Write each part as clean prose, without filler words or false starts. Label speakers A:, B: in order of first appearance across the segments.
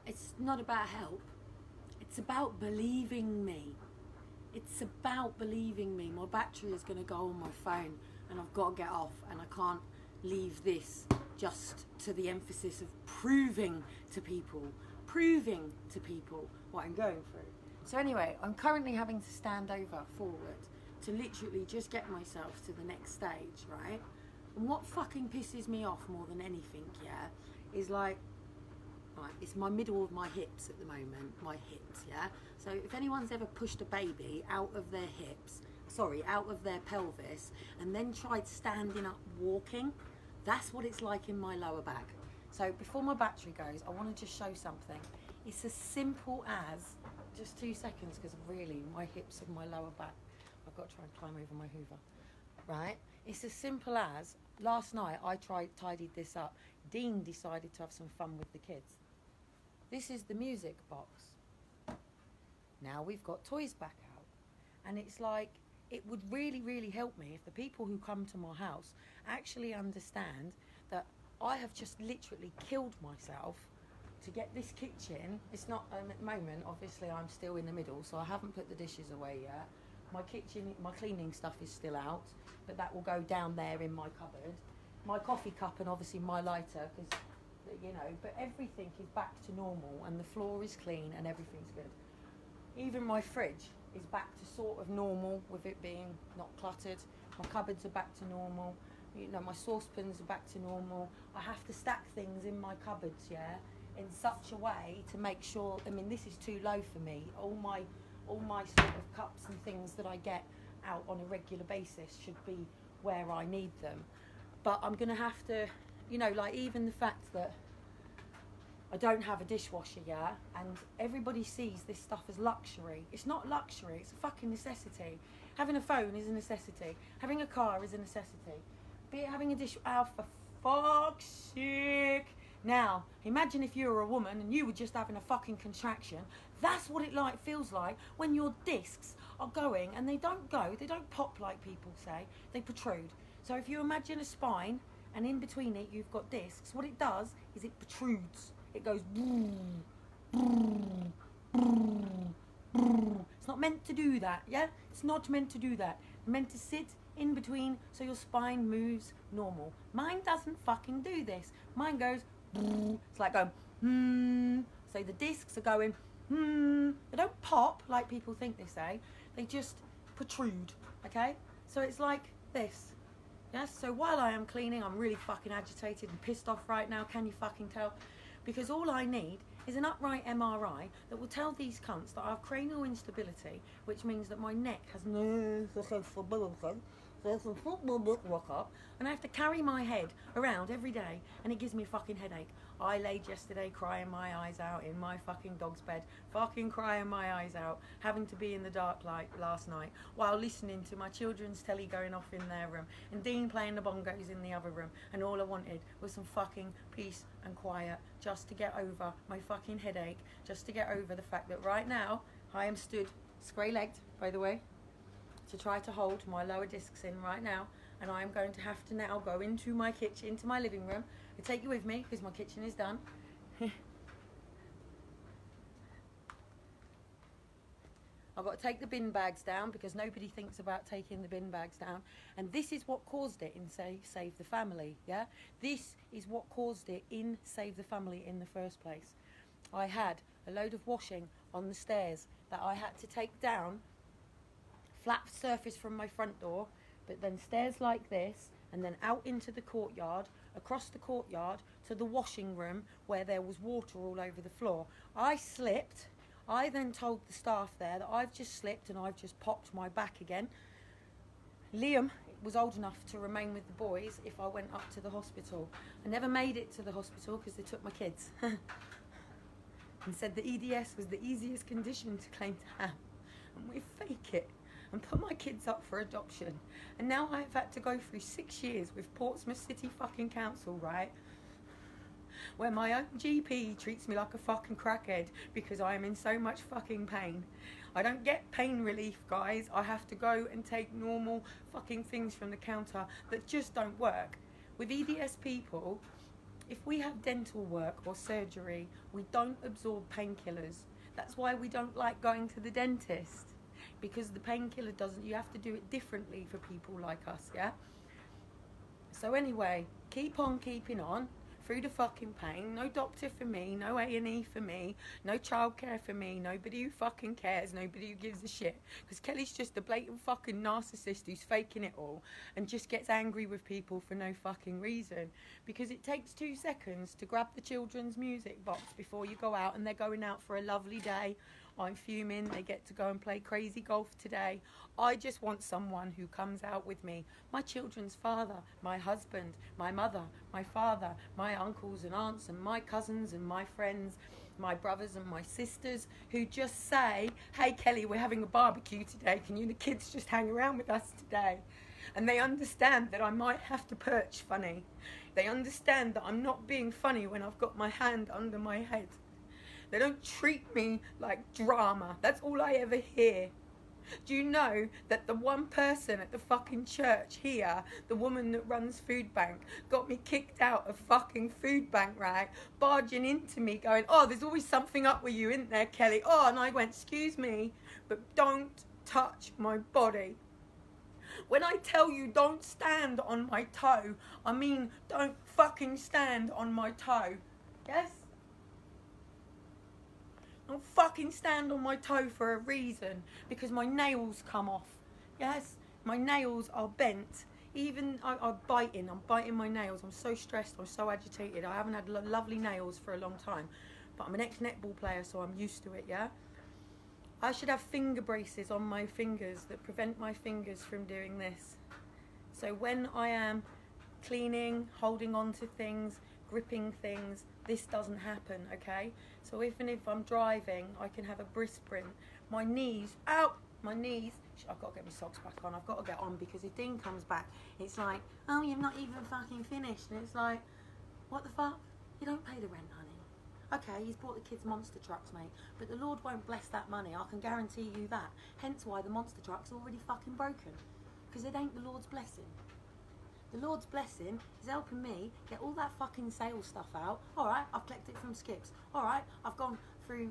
A: It's not about help. It's about believing me. It's about believing me. My battery is going to go on my phone and I've got to get off, and I can't leave this just to the emphasis of proving to people what I'm going through. So anyway, I'm currently having to stand over forward to literally just get myself to the next stage, right? And what fucking pisses me off more than anything, yeah, is like, right, it's my middle of my hips at the moment, my hips, yeah? So if anyone's ever pushed a baby out of their hips, out of their pelvis, and then tried standing up walking, that's what it's like in my lower back. So before my battery goes, I want to just show something. It's as simple as, just 2 seconds, because really, my hips and my lower back, I've got to try and climb over my Hoover, right? It's as simple as, last night I tidied this up. Dean decided to have some fun with the kids. This is the music box. Now we've got toys back out. And it's like, it would really, really help me if the people who come to my house actually understand that I have just literally killed myself to get this kitchen. It's not, at the moment, obviously I'm still in the middle, so I haven't put the dishes away yet. My kitchen, my cleaning stuff is still out, but that will go down there in my cupboard. My coffee cup and obviously my lighter, because, you know, but everything is back to normal and the floor is clean and everything's good. Even my fridge is back to sort of normal with it being not cluttered. My cupboards are back to normal. You know, my saucepans are back to normal. I have to stack things in my cupboards, yeah, in such a way to make sure, I mean, this is too low for me. All my sort of cups and things that I get out on a regular basis should be where I need them. But I'm going to have to, you know, like even the fact that I don't have a dishwasher yet, and everybody sees this stuff as luxury. It's not luxury, it's a fucking necessity. Having a phone is a necessity. Having a car is a necessity. Be it having a dish, oh, for fuck's sake. Now, imagine if you were a woman and you were just having a fucking contraction. That's what it feels like when your discs are going, and they don't pop like people say, they protrude. So if you imagine a spine, and in between it you've got discs, what it does is it protrudes. It goes boom, boom, boom, boom. It's not meant to do that, yeah? It's not meant to do that. It's meant to sit in between so your spine moves normal. Mine doesn't fucking do this. Mine goes boom. It's like going So the discs are going They don't pop like people think they say. They just protrude, okay? So it's like this. Yes, so while I am cleaning, I'm really fucking agitated and pissed off right now. Can you fucking tell? Because all I need is an upright MRI that will tell these cunts that I have cranial instability, which means that my neck has no rock up, and I have to carry my head around every day, and it gives me a fucking headache. I laid yesterday crying my eyes out in my fucking dog's bed, fucking crying my eyes out, having to be in the dark light last night while listening to my children's telly going off in their room and Dean playing the bongos in the other room, and all I wanted was some fucking peace and quiet just to get over my fucking headache, just to get over the fact that right now I am stood square-legged, by the way, to try to hold my lower discs in right now, and I am going to have to now go into my kitchen, into my living room. I'll take you with me because my kitchen is done. I've got to take the bin bags down because nobody thinks about taking the bin bags down. And this is what caused it in Save the Family, yeah? This is what caused it in Save the Family in the first place. I had a load of washing on the stairs that I had to take down, flat surface from my front door, but then stairs like this, and then out into the courtyard, across the courtyard to the washing room where there was water all over the floor. I slipped. I then told the staff there that I've just slipped and I've just popped my back again. Liam was old enough to remain with the boys if I went up to the hospital. I never made it to the hospital because they took my kids and said the EDS was the easiest condition to claim to have, and we fake it and put my kids up for adoption. And now I've had to go through 6 years with Portsmouth City fucking Council, right, where my own GP treats me like a fucking crackhead because I am in so much fucking pain. I don't get pain relief, guys. I have to go and take normal fucking things from the counter that just don't work. With EDS people, If we have dental work or surgery, we don't absorb painkillers. That's why we don't like going to the dentist, because the painkiller doesn't, you have to do it differently for people like us, yeah? So anyway, keep on keeping on through the fucking pain. No doctor for me, no A&E for me, no childcare for me, nobody who fucking cares, nobody who gives a shit. Because Kellie's just a blatant fucking narcissist who's faking it all and just gets angry with people for no fucking reason. Because it takes 2 seconds to grab the children's music box before you go out, and they're going out for a lovely day. I'm fuming, they get to go and play crazy golf today. I just want someone who comes out with me. My children's father, my husband, my mother, my father, my uncles and aunts and my cousins and my friends, my brothers and my sisters, who just say, hey Kelly, we're having a barbecue today, can you and the kids just hang around with us today? And they understand that I might have to perch funny. They understand that I'm not being funny when I've got my hand under my head. They don't treat me like drama. That's all I ever hear. Do you know that the one person at the fucking church here, the woman that runs food bank, got me kicked out of fucking food bank, right? Barging into me going, oh, there's always something up with you, isn't there, Kelly? Oh, and I went, excuse me, but don't touch my body. When I tell you don't stand on my toe, I mean don't fucking stand on my toe. Yes? Don't fucking stand on my toe for a reason, because my nails come off. Yes, my nails are bent. Even I'm biting my nails. I'm so stressed, I'm so agitated. I haven't had lovely nails for a long time, but I'm an ex-netball player, so I'm used to it, yeah? I should have finger braces on my fingers that prevent my fingers from doing this. So when I am cleaning, holding on to things, gripping things, this doesn't happen, okay? So even if I'm driving, I can have a brisk sprint. My knees, ow, my knees. I've got to get my socks back on. I've got to get on, because if Dean comes back, it's like, oh, you've not even fucking finished. And it's like, what the fuck? You don't pay the rent, honey. Okay, he's bought the kids monster trucks, mate, but the Lord won't bless that money. I can guarantee you that. Hence why the monster truck's already fucking broken, because it ain't the Lord's blessing. The Lord's blessing is helping me get all that fucking sales stuff out. All right, I've collected it from Skips. All right, I've gone through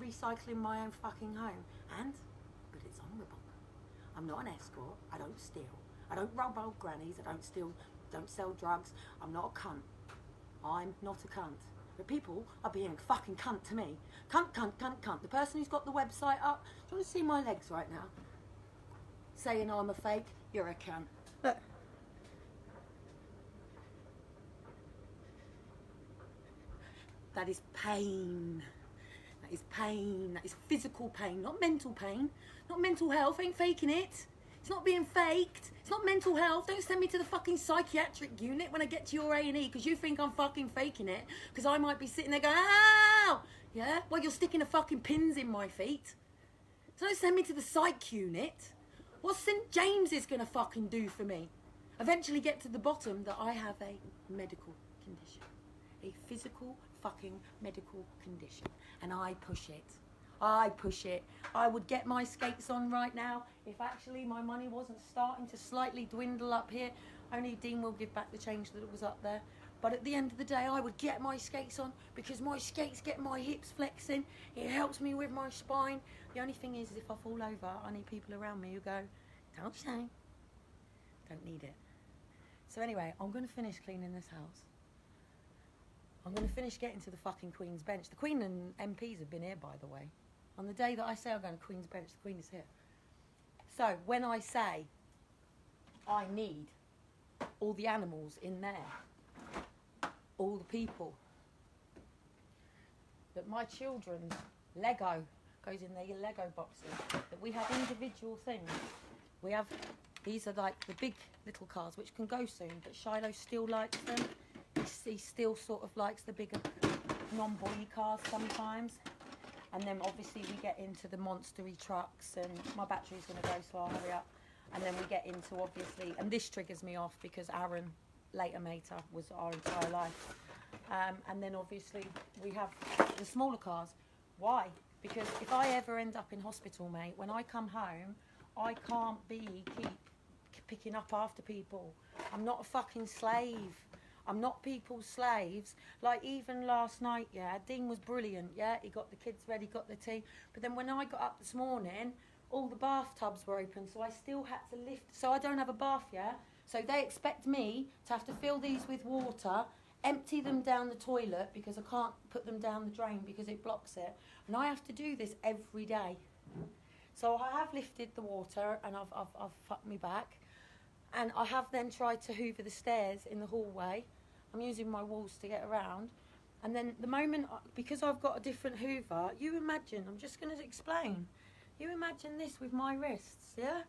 A: recycling my own fucking home. But it's honourable. I'm not an escort. I don't steal. I don't rob old grannies. I don't steal, don't sell drugs. I'm not a cunt. I'm not a cunt. But people are being a fucking cunt to me. Cunt, cunt, cunt, cunt. The person who's got the website up, do you want to see my legs right now? Saying I'm a fake, you're a cunt. Look. That is pain. That is pain. That is physical pain, not mental pain. Not mental health. I ain't faking it. It's not being faked. It's not mental health. Don't send me to the fucking psychiatric unit when I get to your A&E, because you think I'm fucking faking it, because I might be sitting there going, ow! Yeah? Well, you're sticking the fucking pins in my feet. So don't send me to the psych unit. What's St. James's gonna fucking do for me? Eventually get to the bottom that I have a medical condition. A physical fucking medical condition. And I push it. I push it. I would get my skates on right now if actually my money wasn't starting to slightly dwindle up here. Only Dean will give back the change that was up there. But at the end of the day, I would get my skates on, because my skates get my hips flexing. It helps me with my spine. The only thing is if I fall over, I need people around me who go, don't shame. Don't need it. So anyway, I'm going to finish cleaning this house. I'm going to finish getting to the fucking Queen's Bench. The Queen and MPs have been here, by the way. On the day that I say I'm going to Queen's Bench, the Queen is here. So when I say I need all the animals in there, all the people, that my children's Lego goes in their Lego boxes, that we have individual things. We have, these are like the big little cars which can go soon, but Shiloh still likes them. He still sort of likes the bigger non-boy cars sometimes. And then obviously we get into the monstery trucks, and my battery's going to go, so I'll hurry up. And then we get into, obviously, and this triggers me off because Aaron, later mater, was our entire life. And then obviously we have the smaller cars. Why? Because if I ever end up in hospital, mate, when I come home, I can't keep picking up after people. I'm not a fucking slave. I'm not people's slaves. Like, even last night, yeah, Dean was brilliant, yeah? He got the kids ready, got the tea. But then when I got up this morning, all the bathtubs were open, so I still had to lift. So I don't have a bath, yeah? So they expect me to have to fill these with water, empty them down the toilet because I can't put them down the drain because it blocks it. And I have to do this every day. So I have lifted the water and I've fucked me back. And I have then tried to hoover the stairs in the hallway. I'm using my walls to get around. And then the moment, because I've got a different hoover, you imagine, I'm just going to explain. You imagine this with my wrists, yeah?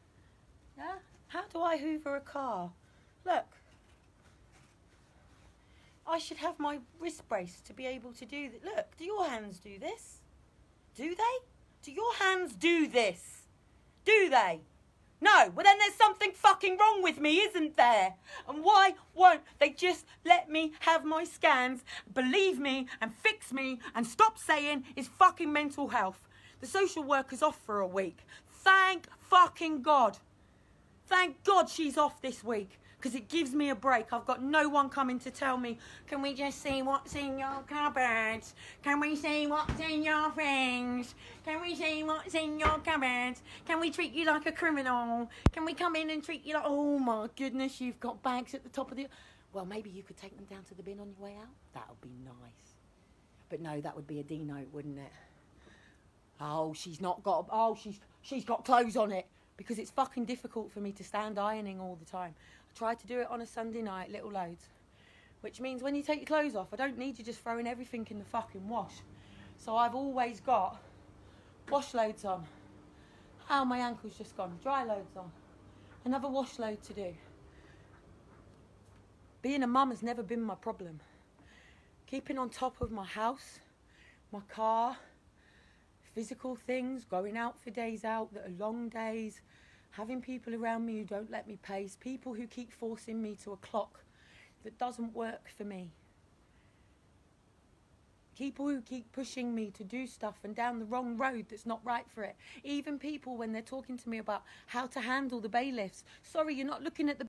A: Yeah? How do I hoover a car? Look. I should have my wrist brace to be able to do that. Look, do your hands do this? Do they? Do your hands do this? Do they? No, well then there's something fucking wrong with me, isn't there? And why won't they just let me have my scans, believe me and fix me and stop saying it's fucking mental health? The social worker's off for a week. Thank fucking God. Thank God she's off this week. Because it gives me a break. I've got no one coming to tell me, can we just see what's in your cupboards? Can we see what's in your things? Can we see what's in your cupboards? Can we treat you like a criminal? Can we come in and treat you like, oh my goodness, you've got bags at the top of the... Well, maybe you could take them down to the bin on your way out. That would be nice. But no, that would be a D note, wouldn't it? Oh, she's not got... Oh, she's got clothes on it. Because it's fucking difficult for me to stand ironing all the time. I try to do it on a Sunday night, little loads. Which means when you take your clothes off, I don't need you just throwing everything in the fucking wash. So I've always got wash loads on. Oh, my ankle's just gone. Dry loads on. Another wash load to do. Being a mum has never been my problem. Keeping on top of my house, my car, physical things, going out for days out that are long days, having people around me who don't let me pace, people who keep forcing me to a clock that doesn't work for me. People who keep pushing me to do stuff and down the wrong road that's not right for it. Even people when they're talking to me about how to handle the bailiffs. Sorry, you're not looking at the